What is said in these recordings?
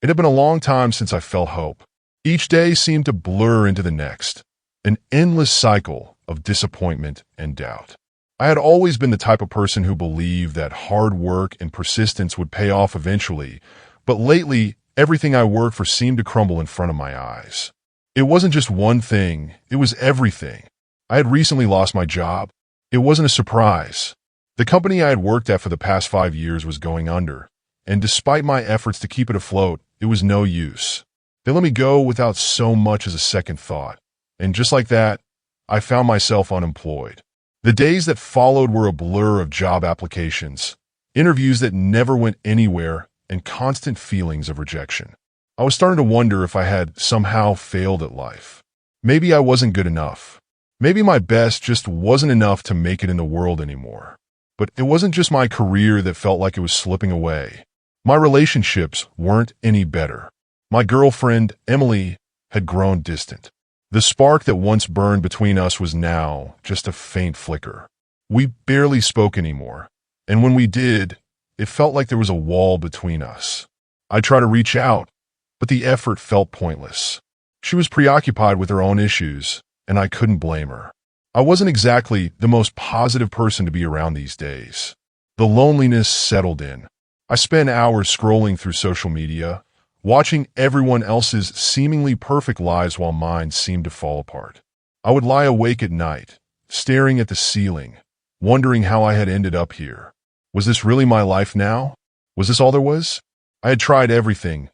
It had been a long time since I felt hope. Each day seemed to blur into the next, an endless cycle of disappointment and doubt. I had always been the type of person who believed that hard work and persistence would pay off eventually, but lately, everything I worked for seemed to crumble in front of my eyes. It wasn't just one thing, it was everything. I had recently lost my job. It wasn't a surprise. The company I had worked at for the past 5 years was going under, and despite my efforts to keep it afloat, it was no use. They let me go without so much as a second thought, and just like that, I found myself unemployed. The days that followed were a blur of job applications, interviews that never went anywhere, and constant feelings of rejection. I was starting to wonder if I had somehow failed at life. Maybe I wasn't good enough. Maybe my best just wasn't enough to make it in the world anymore. But it wasn't just my career that felt like it was slipping away. My relationships weren't any better. My girlfriend, Emily, had grown distant. The spark that once burned between us was now just a faint flicker. We barely spoke anymore, and when we did, it felt like there was a wall between us. I tried to reach out, but the effort felt pointless. She was preoccupied with her own issues, and I couldn't blame her. I wasn't exactly the most positive person to be around these days. The loneliness settled in. I spent hours scrolling through social media, watching everyone else's seemingly perfect lives while mine seemed to fall apart. I would lie awake at night, staring at the ceiling, wondering how I had ended up here. Was this really my life now? Was this all there was? I had tried everything,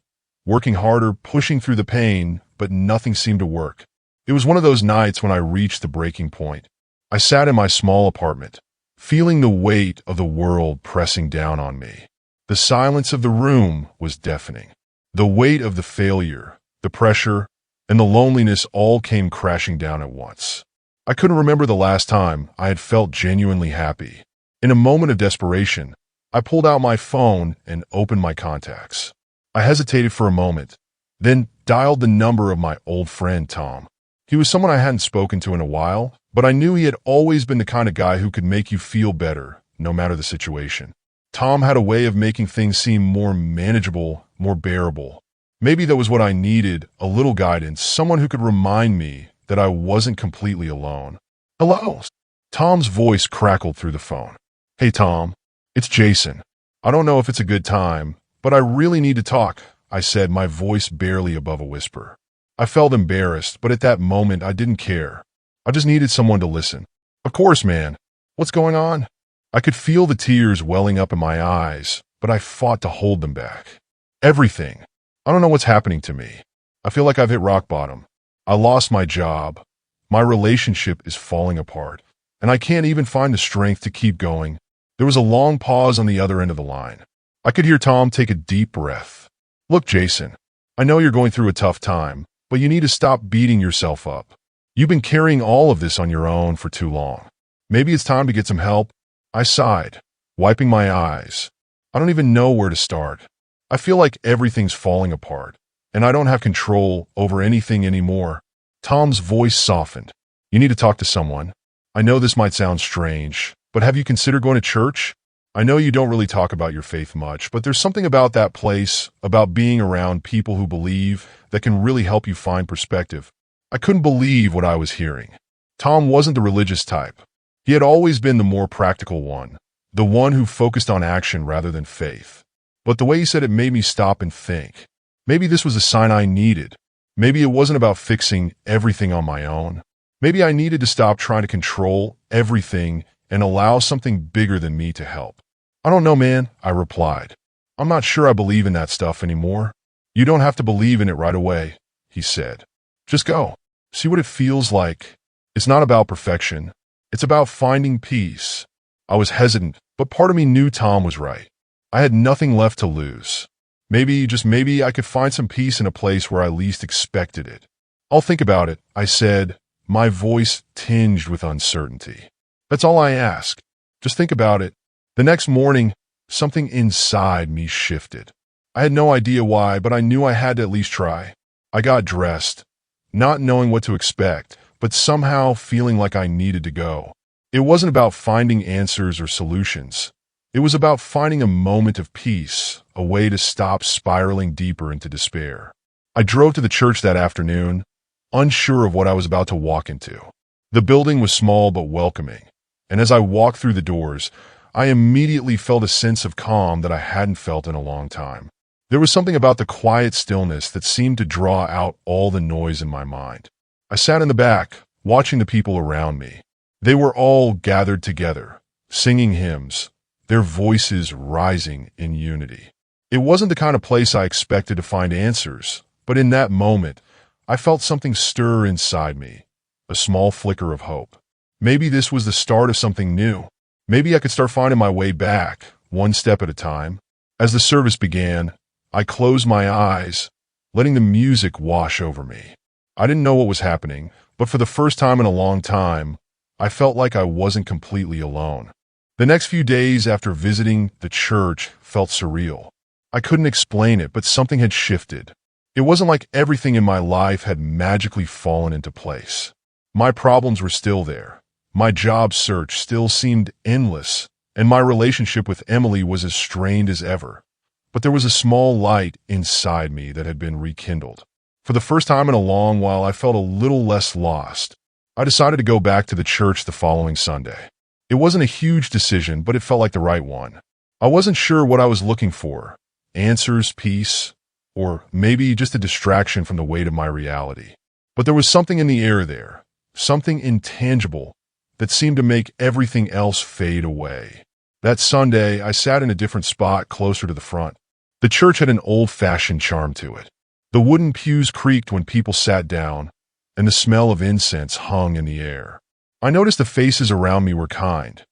working harder, pushing through the pain, but nothing seemed to work. It was one of those nights when I reached the breaking point. I sat in my small apartment, feeling the weight of the world pressing down on me. The silence of the room was deafening. The weight of the failure, the pressure, and the loneliness all came crashing down at once. I couldn't remember the last time I had felt genuinely happy. In a moment of desperation, I pulled out my phone and opened my contacts. I hesitated for a moment, then dialed the number of my old friend Tom. He was someone I hadn't spoken to in a while, but I knew he had always been the kind of guy who could make you feel better, no matter the situation. Tom had a way of making things seem more manageable, more bearable. Maybe that was what I needed, a little guidance, someone who could remind me that I wasn't completely alone. Hello? Tom's voice crackled through the phone. Hey Tom, it's Jason. I don't know if it's a good time, but I really need to talk, I said, my voice barely above a whisper. I felt embarrassed, but at that moment I didn't care. I just needed someone to listen. Of course, man. What's going on? I could feel the tears welling up in my eyes, but I fought to hold them back. Everything. I don't know what's happening to me. I feel like I've hit rock bottom. I lost my job. My relationship is falling apart, and I can't even find the strength to keep going. There was a long pause on the other end of the line. I could hear Tom take a deep breath. Look, Jason, I know you're going through a tough time, but you need to stop beating yourself up. You've been carrying all of this on your own for too long. Maybe it's time to get some help. I sighed, wiping my eyes. I don't even know where to start. I feel like everything's falling apart, and I don't have control over anything anymore. Tom's voice softened. You need to talk to someone. I know this might sound strange, but have you considered going to church? I know you don't really talk about your faith much, but there's something about that place, about being around people who believe, that can really help you find perspective. I couldn't believe what I was hearing. Tom wasn't the religious type. He had always been the more practical one, the one who focused on action rather than faith. But the way he said it made me stop and think. Maybe this was a sign I needed. Maybe it wasn't about fixing everything on my own. Maybe I needed to stop trying to control everything and allow something bigger than me to help. I don't know, man, I replied. I'm not sure I believe in that stuff anymore. You don't have to believe in it right away, he said. Just go. See what it feels like. It's not about perfection. It's about finding peace. I was hesitant, but part of me knew Tom was right. I had nothing left to lose. Maybe, just maybe, I could find some peace in a place where I least expected it. I'll think about it, I said, my voice tinged with uncertainty. That's all I ask. Just think about it. The next morning, something inside me shifted. I had no idea why, but I knew I had to at least try. I got dressed, not knowing what to expect, but somehow feeling like I needed to go. It wasn't about finding answers or solutions. It was about finding a moment of peace, a way to stop spiraling deeper into despair. I drove to the church that afternoon, unsure of what I was about to walk into. The building was small but welcoming, and as I walked through the doors, I immediately felt a sense of calm that I hadn't felt in a long time. There was something about the quiet stillness that seemed to draw out all the noise in my mind. I sat in the back, watching the people around me. They were all gathered together, singing hymns, their voices rising in unity. It wasn't the kind of place I expected to find answers, but in that moment, I felt something stir inside me, a small flicker of hope. Maybe this was the start of something new. Maybe I could start finding my way back, one step at a time. As the service began, I closed my eyes, letting the music wash over me. I didn't know what was happening, but for the first time in a long time, I felt like I wasn't completely alone. The next few days after visiting the church felt surreal. I couldn't explain it, but something had shifted. It wasn't like everything in my life had magically fallen into place. My problems were still there. My job search still seemed endless, and my relationship with Emily was as strained as ever. But there was a small light inside me that had been rekindled. For the first time in a long while, I felt a little less lost. I decided to go back to the church the following Sunday. It wasn't a huge decision, but it felt like the right one. I wasn't sure what I was looking for: answers, peace, or maybe just a distraction from the weight of my reality. But there was something in the air there, something intangible that seemed to make everything else fade away. That Sunday, I sat in a different spot closer to the front. The church had an old-fashioned charm to it. The wooden pews creaked when people sat down, and the smell of incense hung in the air. I noticed the faces around me were kind.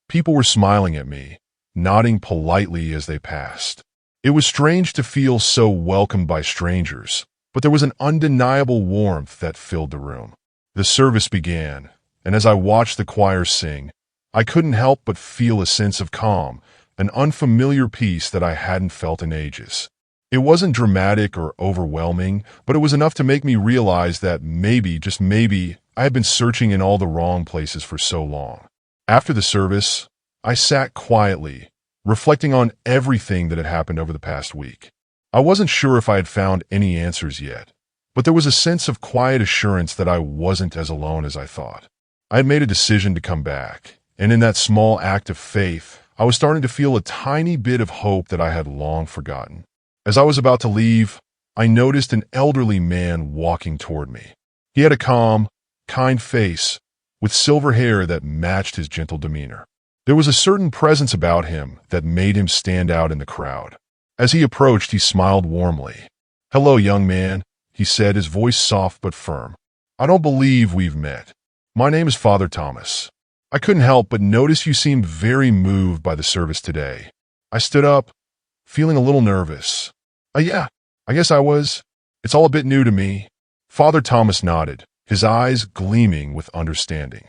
People were smiling at me, nodding politely as they passed. It was strange to feel so welcomed by strangers, but there was an undeniable warmth that filled the room. The service began, and as I watched the choir sing, I couldn't help but feel a sense of calm, an unfamiliar peace that I hadn't felt in ages. It wasn't dramatic or overwhelming, but it was enough to make me realize that maybe, just maybe, I had been searching in all the wrong places for so long. After the service, I sat quietly, reflecting on everything that had happened over the past week. I wasn't sure if I had found any answers yet, but there was a sense of quiet assurance that I wasn't as alone as I thought. I had made a decision to come back, and in that small act of faith, I was starting to feel a tiny bit of hope that I had long forgotten. As I was about to leave, I noticed an elderly man walking toward me. He had a calm, kind face, with silver hair that matched his gentle demeanor. There was a certain presence about him that made him stand out in the crowd. As he approached, he smiled warmly. "Hello, young man," he said, his voice soft but firm. "I don't believe we've met. My name is Father Thomas. I couldn't help but notice you seemed very moved by the service today." I stood up, feeling a little nervous. Yeah, I guess I was. It's all a bit new to me." Father Thomas nodded, his eyes gleaming with understanding.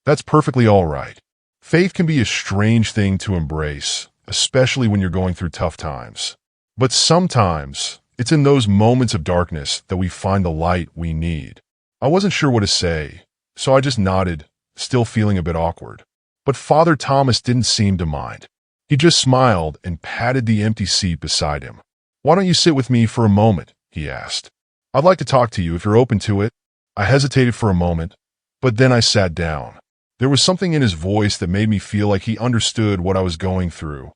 "That's perfectly all right. Faith can be a strange thing to embrace, especially when you're going through tough times. But sometimes, it's in those moments of darkness that we find the light we need." I wasn't sure what to say, so I just nodded, still feeling a bit awkward. But Father Thomas didn't seem to mind. He just smiled and patted the empty seat beside him. "Why don't you sit with me for a moment?" he asked. "I'd like to talk to you if you're open to it." I hesitated for a moment, but then I sat down. There was something in his voice that made me feel like he understood what I was going through,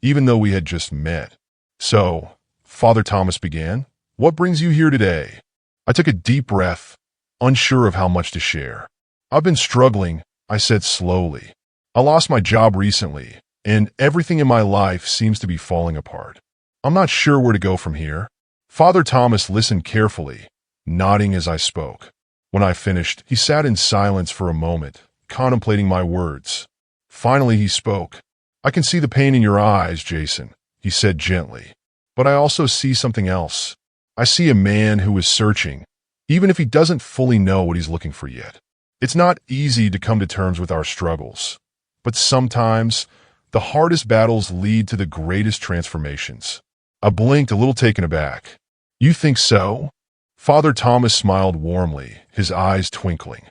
even though we had just met. "So," Father Thomas began, "what brings you here today?" I took a deep breath, unsure of how much to share. "I've been struggling," I said slowly. "I lost my job recently, and everything in my life seems to be falling apart. I'm not sure where to go from here." Father Thomas listened carefully, nodding as I spoke. When I finished, he sat in silence for a moment, contemplating my words. Finally, he spoke. "I can see the pain in your eyes, Jason," he said gently. "But I also see something else. I see a man who is searching, even if he doesn't fully know what he's looking for yet. It's not easy to come to terms with our struggles, but sometimes the hardest battles lead to the greatest transformations." I blinked, a little taken aback. "You think so?" Father Thomas smiled warmly, his eyes twinkling.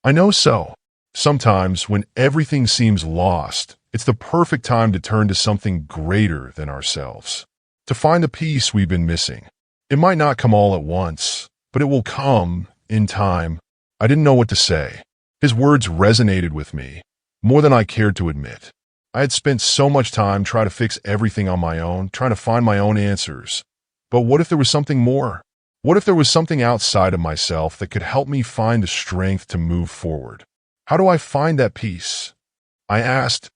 "I know so. Sometimes, when everything seems lost, it's the perfect time to turn to something greater than ourselves. to find the peace we've been missing. It might not come all at once, but it will come in time. I didn't know what to say. His words resonated with me, more than I cared to admit. I had spent so much time trying to fix everything on my own, trying to find my own answers. But what if there was something more? What if there was something outside of myself that could help me find the strength to move forward? How do I find that peace? I asked,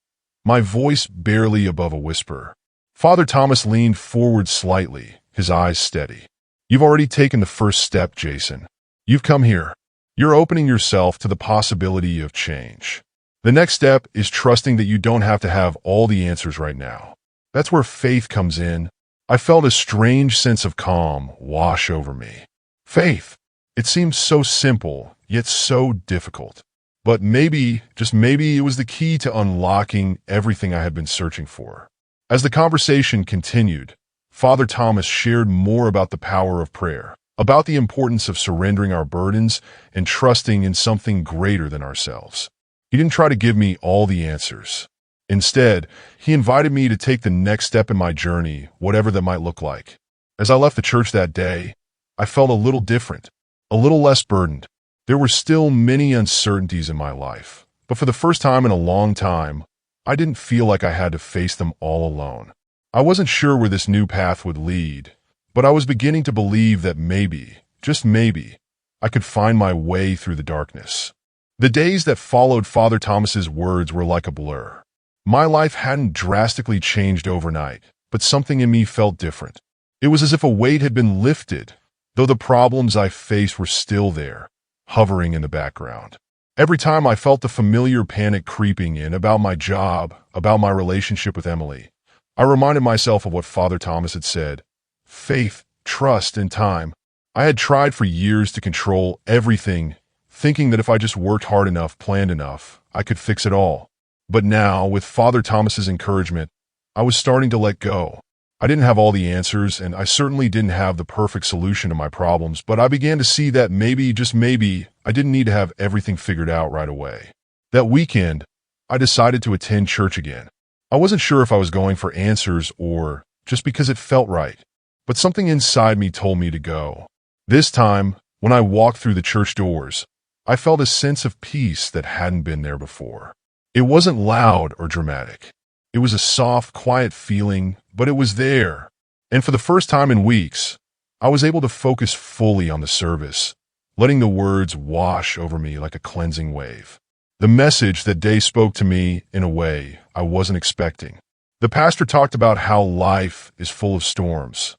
my voice barely above a whisper. Father Thomas leaned forward slightly, his eyes steady. You've already taken the first step, Jason. You've come here. You're opening yourself to the possibility of change. The next step is trusting that you don't have to have all the answers right now. That's where faith comes in. I felt a strange sense of calm wash over me. Faith. It seemed so simple, yet so difficult. But maybe, just maybe, it was the key to unlocking everything I had been searching for. As the conversation continued, Father Thomas shared more about the power of prayer, about the importance of surrendering our burdens and trusting in something greater than ourselves. He didn't try to give me all the answers. Instead, he invited me to take the next step in my journey, whatever that might look like. As I left the church that day, I felt a little different, a little less burdened. There were still many uncertainties in my life, but for the first time in a long time, I didn't feel like I had to face them all alone. I wasn't sure where this new path would lead, but I was beginning to believe that maybe, just maybe, I could find my way through the darkness. The days that followed Father Thomas's words were like a blur. My life hadn't drastically changed overnight, but something in me felt different. It was as if a weight had been lifted, though the problems I faced were still there, hovering in the background. Every time I felt the familiar panic creeping in about my job, about my relationship with Emily, I reminded myself of what Father Thomas had said. Faith, trust, and time. I had tried for years to control everything, thinking that if I just worked hard enough, planned enough, I could fix it all. But now, with Father Thomas's encouragement, I was starting to let go. I didn't have all the answers, and I certainly didn't have the perfect solution to my problems, but I began to see that maybe, just maybe, I didn't need to have everything figured out right away. That weekend, I decided to attend church again. I wasn't sure if I was going for answers or just because it felt right, but something inside me told me to go. This time, when I walked through the church doors, I felt a sense of peace that hadn't been there before. It wasn't loud or dramatic. It was a soft, quiet feeling, but it was there. And for the first time in weeks, I was able to focus fully on the service, letting the words wash over me like a cleansing wave. The message that day spoke to me in a way I wasn't expecting. The pastor talked about how life is full of storms,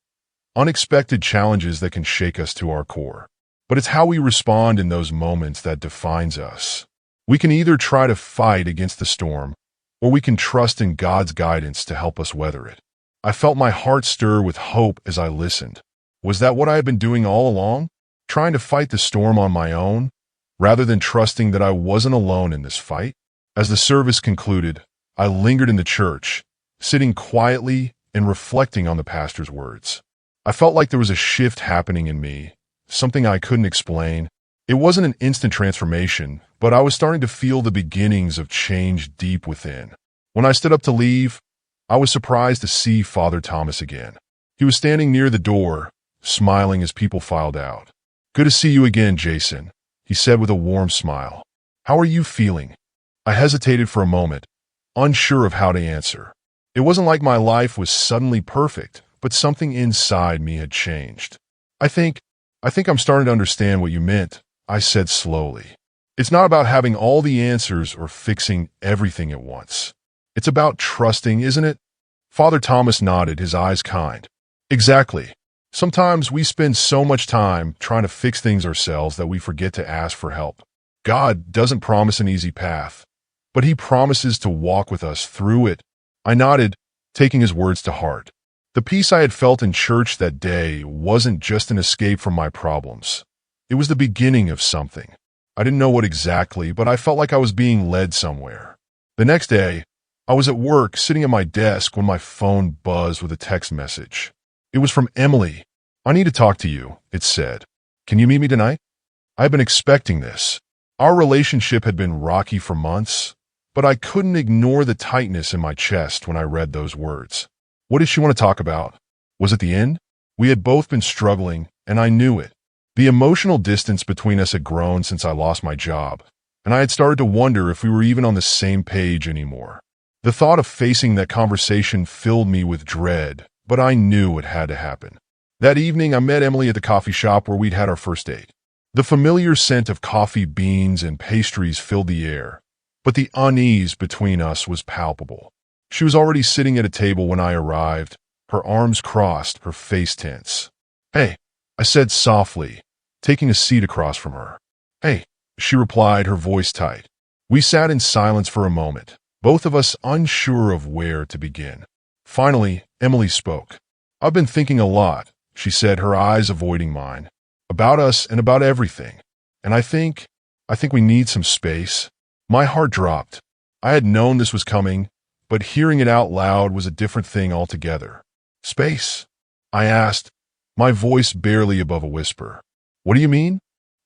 unexpected challenges that can shake us to our core. But it's how we respond in those moments that defines us. We can either try to fight against the storm, or we can trust in God's guidance to help us weather it. I felt my heart stir with hope as I listened. Was that what I had been doing all along? Trying to fight the storm on my own, rather than trusting that I wasn't alone in this fight? As the service concluded, I lingered in the church, sitting quietly and reflecting on the pastor's words. I felt like there was a shift happening in me, something I couldn't explain. It wasn't an instant transformation, but I was starting to feel the beginnings of change deep within. When I stood up to leave, I was surprised to see Father Thomas again. He was standing near the door, smiling as people filed out. "Good to see you again, Jason," he said with a warm smile. "How are you feeling?" I hesitated for a moment, unsure of how to answer. It wasn't like my life was suddenly perfect, but something inside me had changed. I think I'm starting to understand what you meant," I said slowly. "It's not about having all the answers or fixing everything at once. It's about trusting, isn't it?" Father Thomas nodded, his eyes kind. "Exactly. Sometimes we spend so much time trying to fix things ourselves that we forget to ask for help. God doesn't promise an easy path, but He promises to walk with us through it." I nodded, taking his words to heart. The peace I had felt in church that day wasn't just an escape from my problems. It was the beginning of something. I didn't know what exactly, but I felt like I was being led somewhere. The next day, I was at work, sitting at my desk, when my phone buzzed with a text message. It was from Emily. "I need to talk to you," it said. "Can you meet me tonight?" I had been expecting this. Our relationship had been rocky for months, but I couldn't ignore the tightness in my chest when I read those words. What did she want to talk about? Was it the end? We had both been struggling, and I knew it. The emotional distance between us had grown since I lost my job, and I had started to wonder if we were even on the same page anymore. The thought of facing that conversation filled me with dread, but I knew it had to happen. That evening, I met Emily at the coffee shop where we'd had our first date. The familiar scent of coffee beans and pastries filled the air, but the unease between us was palpable. She was already sitting at a table when I arrived, her arms crossed, her face tense. "Hey," I said softly, taking a seat across from her. "Hey," she replied, her voice tight. We sat in silence for a moment, both of us unsure of where to begin. Finally, Emily spoke. "I've been thinking a lot," she said, her eyes avoiding mine, "about us and about everything. And I think we need some space." My heart dropped. I had known this was coming, but hearing it out loud was a different thing altogether. "Space?" I asked, my voice barely above a whisper. "What do you mean?"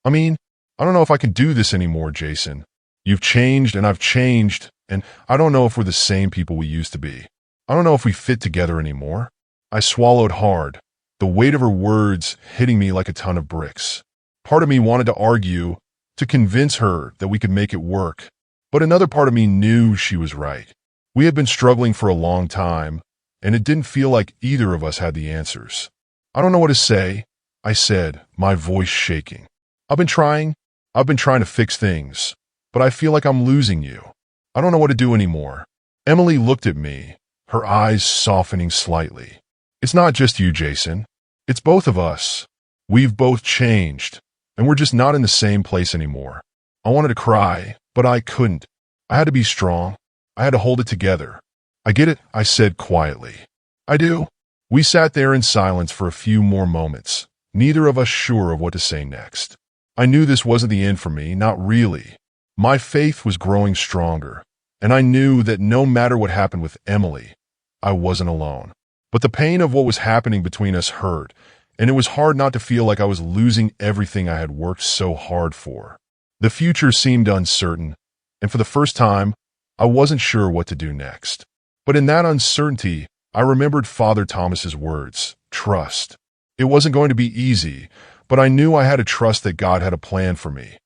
I don't know if I can do this anymore, Jason. You've changed and I've changed, and I don't know if we're the same people we used to be. I don't know if we fit together anymore." I swallowed hard, the weight of her words hitting me like a ton of bricks. Part of me wanted to argue, to convince her that we could make it work, but another part of me knew she was right. We had been struggling for a long time, and it didn't feel like either of us had the answers. "I don't know what to say," I said, my voice shaking. I've been trying to fix things, but I feel like I'm losing you. I don't know what to do anymore." Emily looked at me, her eyes softening slightly. "It's not just you, Jason. It's both of us. We've both changed, and we're just not in the same place anymore." I wanted to cry, but I couldn't. I had to be strong. I had to hold it together. "I get it," I said quietly. "I do." We sat there in silence for a few more moments, neither of us sure of what to say next. I knew this wasn't the end for me, not really. My faith was growing stronger, and I knew that no matter what happened with Emily, I wasn't alone. But the pain of what was happening between us hurt, and it was hard not to feel like I was losing everything I had worked so hard for. The future seemed uncertain, and for the first time, I wasn't sure what to do next. But in that uncertainty, I remembered Father Thomas's words, trust. It wasn't going to be easy, but I knew I had to trust that God had a plan for me,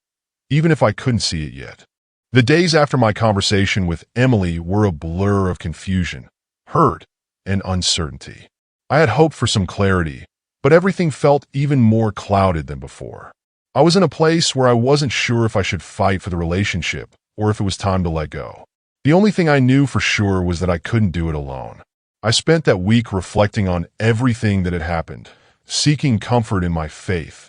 even if I couldn't see it yet. The days after my conversation with Emily were a blur of confusion, hurt, and uncertainty. I had hoped for some clarity, but everything felt even more clouded than before. I was in a place where I wasn't sure if I should fight for the relationship or if it was time to let go. The only thing I knew for sure was that I couldn't do it alone. I spent that week reflecting on everything that had happened, seeking comfort in my faith,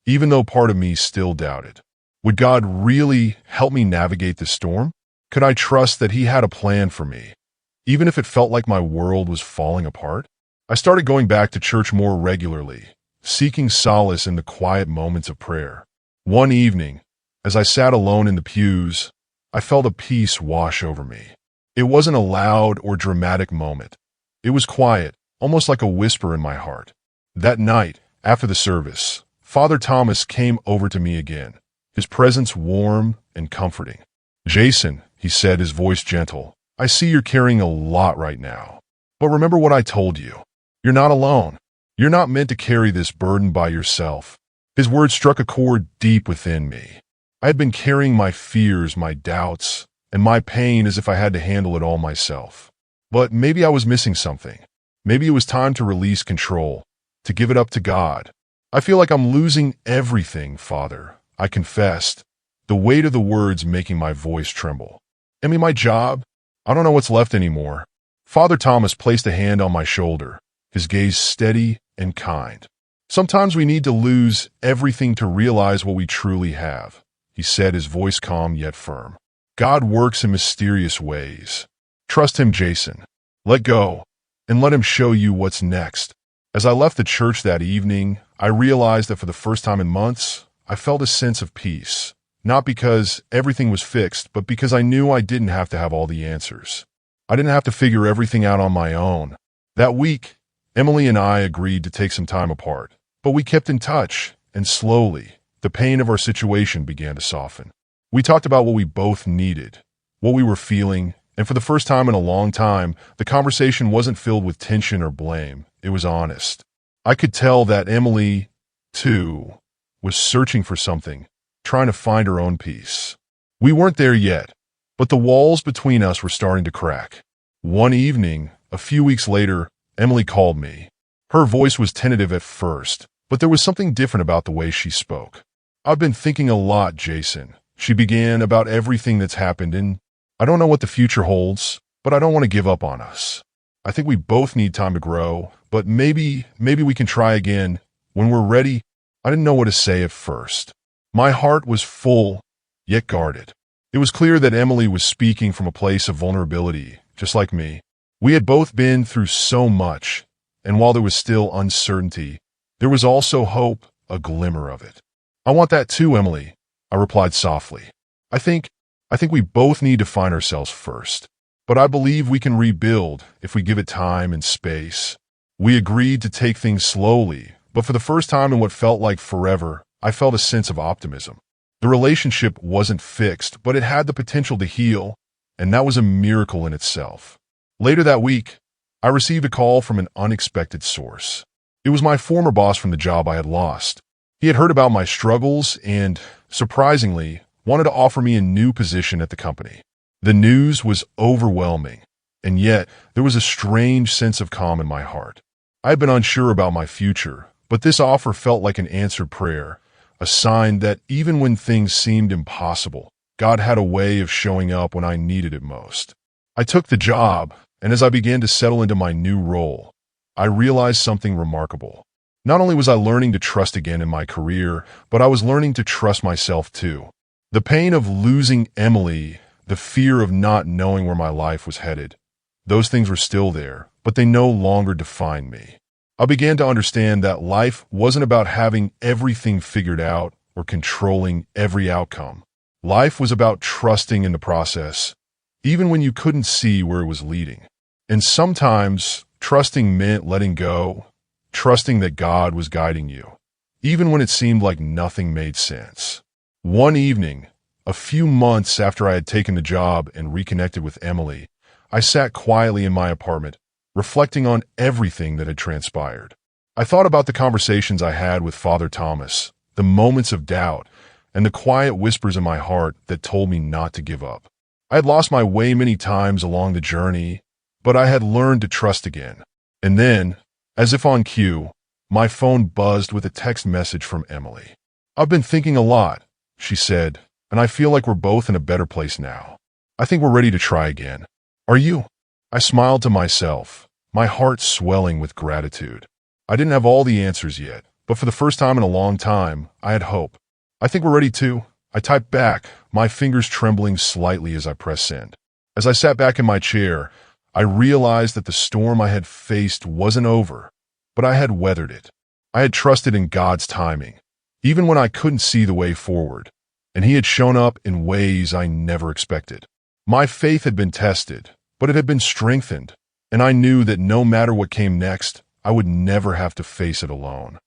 even though part of me still doubted. Would God really help me navigate the storm? Could I trust that He had a plan for me, even if it felt like my world was falling apart? I started going back to church more regularly, seeking solace in the quiet moments of prayer. One evening, as I sat alone in the pews, I felt a peace wash over me. It wasn't a loud or dramatic moment. It was quiet, almost like a whisper in my heart. That night, after the service, Father Thomas came over to me again, his presence warm and comforting. "Jason," he said, his voice gentle, "I see you're carrying a lot right now. But remember what I told you. You're not alone. You're not meant to carry this burden by yourself." His words struck a chord deep within me. I had been carrying my fears, my doubts, and my pain as if I had to handle it all myself. But maybe I was missing something. Maybe it was time to release control, to give it up to God. "I feel like I'm losing everything, Father," I confessed, the weight of the words making my voice tremble. My job? I don't know what's left anymore." Father Thomas placed a hand on my shoulder, his gaze steady and kind. "Sometimes we need to lose everything to realize what we truly have," he said, his voice calm yet firm. "God works in mysterious ways. Trust Him, Jason. Let go, and let Him show you what's next." As I left the church that evening, I realized that for the first time in months, I felt a sense of peace. Not because everything was fixed, but because I knew I didn't have to have all the answers. I didn't have to figure everything out on my own. That week, Emily and I agreed to take some time apart, but we kept in touch, and slowly, the pain of our situation began to soften. We talked about what we both needed, what we were feeling, and for the first time in a long time, the conversation wasn't filled with tension or blame. it was honest. I could tell that Emily, too, was searching for something, trying to find her own peace. We weren't there yet, but the walls between us were starting to crack. One evening, a few weeks later, Emily called me. Her voice was tentative at first, but there was something different about the way she spoke. "I've been thinking a lot, Jason," she began, "about everything that's happened, and I don't know what the future holds, but I don't want to give up on us. I think we both need time to grow, but maybe we can try again when we're ready." I didn't know what to say at first. My heart was full, yet guarded. It was clear that Emily was speaking from a place of vulnerability, just like me. We had both been through so much, and while there was still uncertainty, there was also hope, a glimmer of it. "I want that too, Emily," I replied softly. I think we both need to find ourselves first. But I believe we can rebuild if we give it time and space." We agreed to take things slowly, but for the first time in what felt like forever, I felt a sense of optimism. The relationship wasn't fixed, but it had the potential to heal, and that was a miracle in itself. Later that week, I received a call from an unexpected source. It was my former boss from the job I had lost. He had heard about my struggles and, surprisingly, wanted to offer me a new position at the company. The news was overwhelming, and yet there was a strange sense of calm in my heart. I had been unsure about my future, but this offer felt like an answered prayer, a sign that even when things seemed impossible, God had a way of showing up when I needed it most. I took the job, and as I began to settle into my new role, I realized something remarkable. Not only was I learning to trust again in my career, but I was learning to trust myself too. The pain of losing Emily, the fear of not knowing where my life was headed, those things were still there, but they no longer defined me. I began to understand that life wasn't about having everything figured out or controlling every outcome. Life was about trusting in the process, even when you couldn't see where it was leading. And sometimes trusting meant letting go, trusting that God was guiding you, even when it seemed like nothing made sense. One evening, a few months after I had taken the job and reconnected with Emily, I sat quietly in my apartment, reflecting on everything that had transpired. I thought about the conversations I had with Father Thomas, the moments of doubt, and the quiet whispers in my heart that told me not to give up. I had lost my way many times along the journey, but I had learned to trust again. And then, as if on cue, my phone buzzed with a text message from Emily. "I've been thinking a lot," she said, "and I feel like we're both in a better place now. I think we're ready to try again. Are you?" I smiled to myself, my heart swelling with gratitude. I didn't have all the answers yet, but for the first time in a long time, I had hope. "I think we're ready too," I typed back, my fingers trembling slightly as I pressed send. As I sat back in my chair, I realized that the storm I had faced wasn't over, but I had weathered it. I had trusted in God's timing, even when I couldn't see the way forward, and He had shown up in ways I never expected. My faith had been tested, but it had been strengthened, and I knew that no matter what came next, I would never have to face it alone.